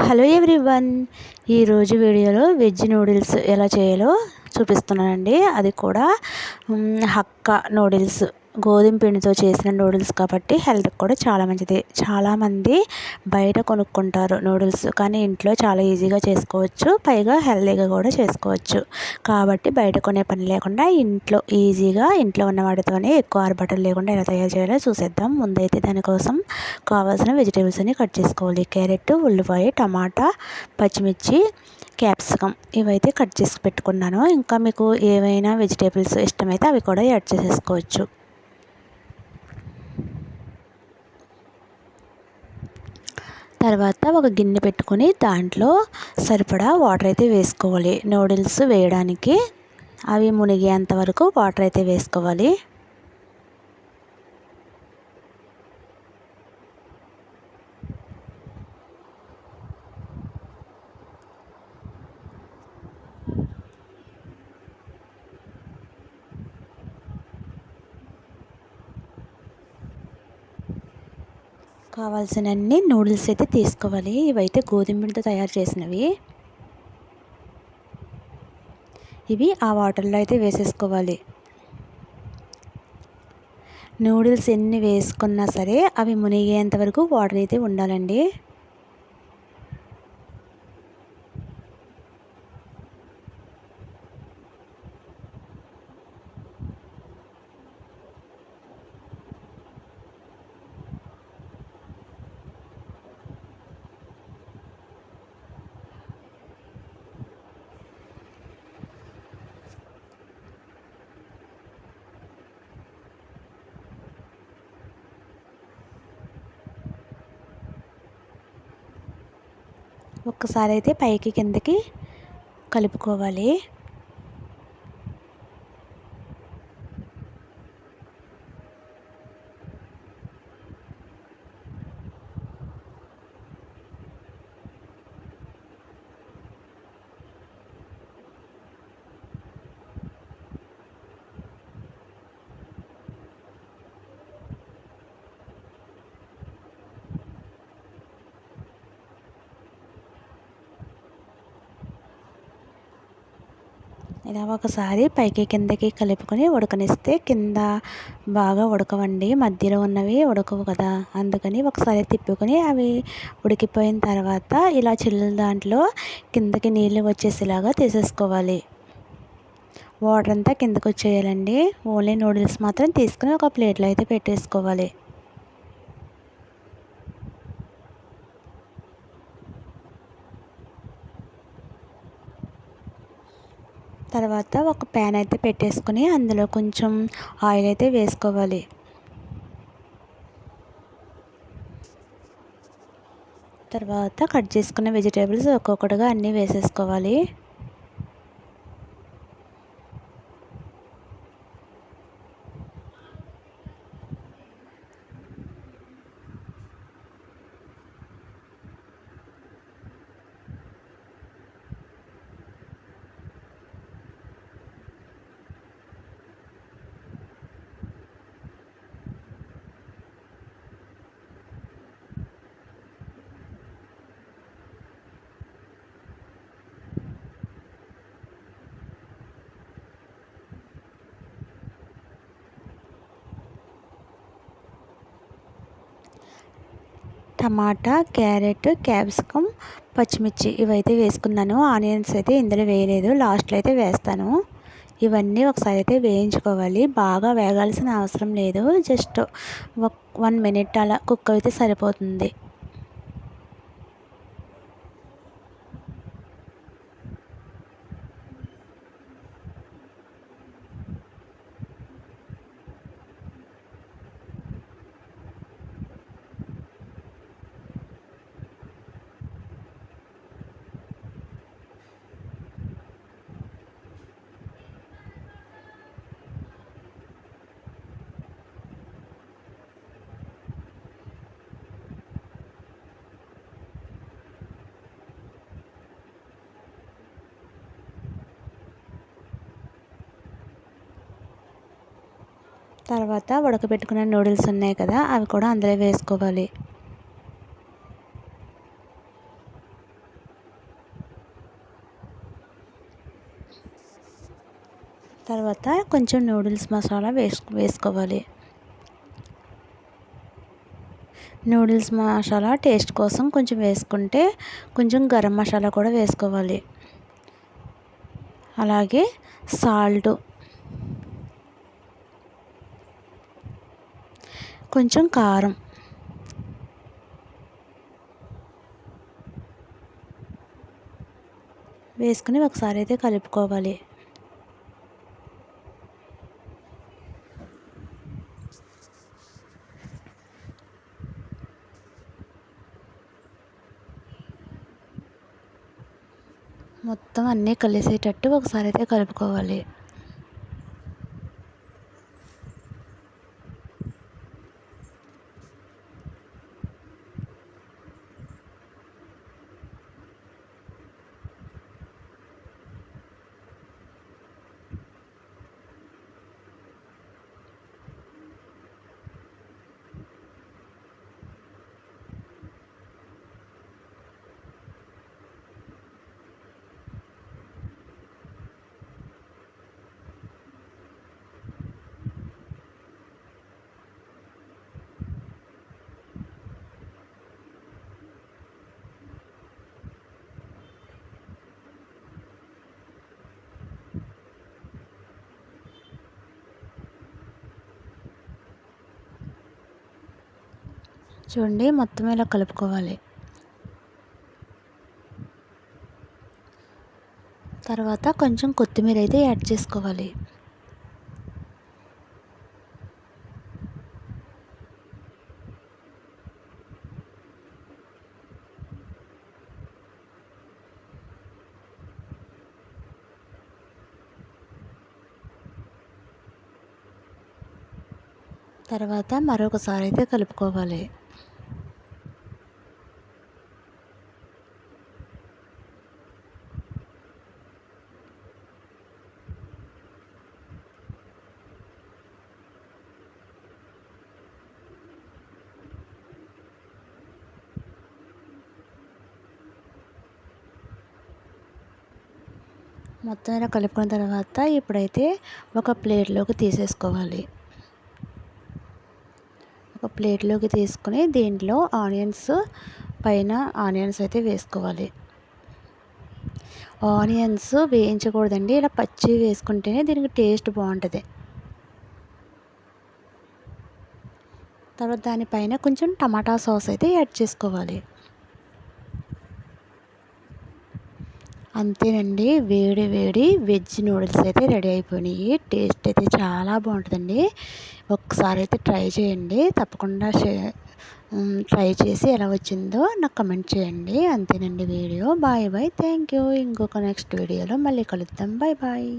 Hello everyone. ఈరోజు వీడియోలో veg noodles ఎలా చేయాలో చూపిస్తున్నానండి. అది కూడా హక్కా నూడిల్స్, గోధుమ పిండితో చేసిన నూడిల్స్ కాబట్టి హెల్త్కి కూడా చాలా మంచిది. చాలామంది బయట కొనుక్కుంటారు నూడిల్స్, కానీ ఇంట్లో చాలా ఈజీగా చేసుకోవచ్చు, పైగా హెల్తీగా కూడా చేసుకోవచ్చు. కాబట్టి బయట కొనే పని లేకుండా ఇంట్లో ఈజీగా ఇంట్లో ఉన్న వాటితోనే ఎక్కువ ఆర్భాటం లేకుండా ఎలా తయారు చేయాలో చూసేద్దాం. ముందైతే దానికోసం కావాల్సిన వెజిటేబుల్స్ అన్ని కట్ చేసుకోవాలి. క్యారెట్, ఉల్లిపాయ, టమాటా, పచ్చిమిర్చి, క్యాప్సికమ్ ఇవైతే కట్ చేసి పెట్టుకున్నాను. ఇంకా మీకు ఏవైనా వెజిటేబుల్స్ ఇష్టమైతే అవి కూడా యాడ్ చేసేసుకోవచ్చు. తర్వాత ఒక గిన్నె పెట్టుకొని దాంట్లో సరిపడా వాటర్ అయితే వేసుకోవాలి. నూడిల్స్ వేయడానికి అవి మునిగేంత వరకు వాటర్ అయితే వేసుకోవాలి. కావాల్సినన్ని నూడిల్స్ అయితే తీసుకోవాలి. ఇవైతే గోధుమ పిండితో తయారు చేసినవి. ఇవి ఆ వాటర్లో అయితే వేసేసుకోవాలి. నూడిల్స్ ఎన్ని వేసుకున్నా సరే అవి మునిగేంత వరకు వాటర్ అయితే ఉండాలండి. ఒక్కసారి అయితే పైకి కిందకి కలుపుకోవాలి. ఇలా ఒకసారి పైకి కిందకి కలుపుకొని ఉడకనిస్తే కింద బాగా ఉడకవండి, మధ్యలో ఉన్నవి ఉడకవు కదా. అందుకని ఒకసారి తిప్పుకొని అవి ఉడికిపోయిన తర్వాత ఇలా చిల్లుల దాంట్లో కిందకి నీళ్ళు వచ్చేసేలాగా తీసేసుకోవాలి. వాటర్ అంతా కిందకి వచ్చేయాలండి. ఓన్లీ నూడిల్స్ మాత్రం తీసుకుని ఒక ప్లేట్లో అయితే పెట్టేసుకోవాలి. తర్వాత ఒక ప్యాన్ అయితే పెట్టేసుకొని అందులో కొంచెం ఆయిల్ అయితే వేసుకోవాలి. తర్వాత కట్ చేసుకున్న వెజిటేబుల్స్ ఒక్కొక్కటిగా అన్నీ వేసేసుకోవాలి. టమాటా, క్యారెట్, క్యాప్సికమ్, పచ్చిమిర్చి ఇవైతే వేసుకున్నాను. ఆనియన్స్ అయితే ఇందులో వేయలేదు, లాస్ట్లో అయితే వేస్తాను. ఇవన్నీ ఒకసారి అయితే వేయించుకోవాలి. బాగా వేగాల్సిన అవసరం లేదు, జస్ట్ 1 మినిట్ అలా కుక్ అయితే సరిపోతుంది. తర్వాత ఉడకబెట్టుకున్న నూడిల్స్ ఉన్నాయి కదా, అవి కూడా అందులో వేసుకోవాలి. తర్వాత కొంచెం నూడిల్స్ మసాలా వేసుకోవాలి. నూడిల్స్ మసాలా టేస్ట్ కోసం కొంచెం వేసుకుంటే కొంచెం గరం మసాలా కూడా వేసుకోవాలి. అలాగే సాల్ట్, కొంచెం కారం వేసుకుని ఒకసారి అయితే కలుపుకోవాలి. మొత్తం అన్నీ కలిసేటట్టు ఒకసారి అయితే కలుపుకోవాలి. చూడండి, మొత్తం ఇలా కలుపుకోవాలి. తర్వాత కొంచెం కొత్తిమీర అయితే యాడ్ చేసుకోవాలి. తర్వాత మరొకసారి అయితే కలుపుకోవాలి. మొత్తం ఇలా కలుపుకున్న తర్వాత ఇప్పుడైతే ఒక ప్లేట్లోకి తీసేసుకోవాలి. ఒక ప్లేట్లోకి తీసుకుని దీంట్లో పైన ఆనియన్స్ అయితే వేసుకోవాలి. ఆనియన్స్ వేయించకూడదండి, ఇలా పచ్చివి వేసుకుంటేనే దీనికి టేస్ట్ బాగుంటుంది. తర్వాత దానిపైన కొంచెం టమాటా సాస్ అయితే యాడ్ చేసుకోవాలి. అంతేనండి, వేడి వేడి వెజ్ నూడిల్స్ అయితే రెడీ అయిపోయినాయి. టేస్ట్ అయితే చాలా బాగుంటుందండి. ఒకసారి అయితే ట్రై చేయండి. తప్పకుండా ట్రై చేసి ఎలా వచ్చిందో నాకు కమెంట్ చేయండి. అంతేనండి video. Bye bye, thank you. ఇంకొక నెక్స్ట్ వీడియోలో మళ్ళీ కలుద్దాం. Bye bye.